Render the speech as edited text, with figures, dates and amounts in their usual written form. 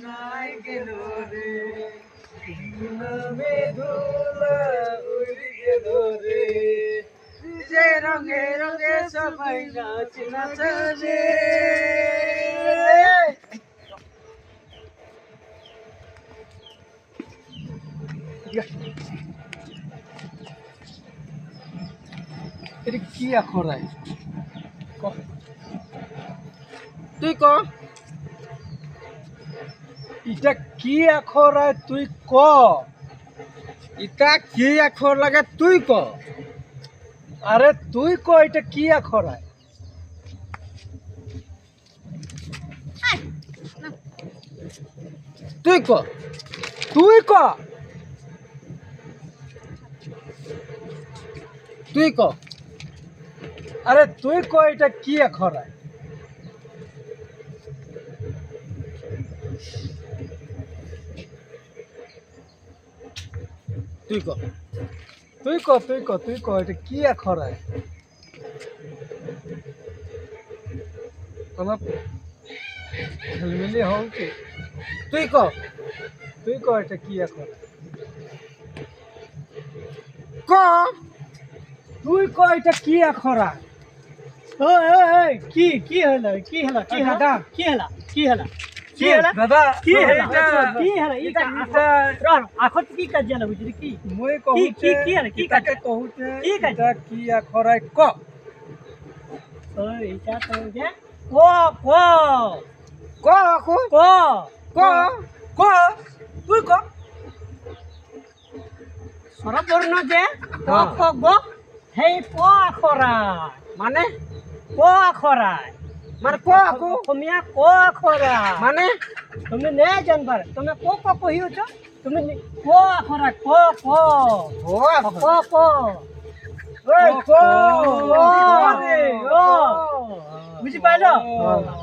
নাই গেল রে মেঘলা উড়ে গেল রে যে রঙে রঙে সবাই নাচ নাচে রে এটা কি আখড়াই তুই ক এটা কি আখড়াই তুই ক এটা কি আখর লাগে তুই ক আরে তুই ক এটা কি আখড়াই তুই ক তুই ক তুই ক আরে তুই ক এটা কি আখড়াই তুই ক তুই ক তুই ক তুই ক এটা কি আখড়াই অলপ খেলমেলি হচ্ছে তুই ক এটা কি আখড়াই ক তুই ক এটা কি আখড়াই কি কি হলো কি হলো কি হলো কি হলো কি হলো কি হলো দাদা কি হলো এটা কি হলো এটা আখত কি কাজ জানা বুঝলি কি মই কহুছে কি হলো কি কাজ তাকে কহুছে কি কাজ? এটা কি আখড়াই ক ও এটা তো যে ক ক ক আকো ক ক ক তুই ক স্বরবর্ণ যে ক হ্যাঁ। খ গ হেই ক আখরা মানে ক আখরা মানে ক আকো তুমি ক আখরা মানে তুমি নে জানবার তুমি ক ক কহিউছ তুমি ক আখরা ক ক ও ক ক ওই ক ক রে ক বুঝি পাইলো ক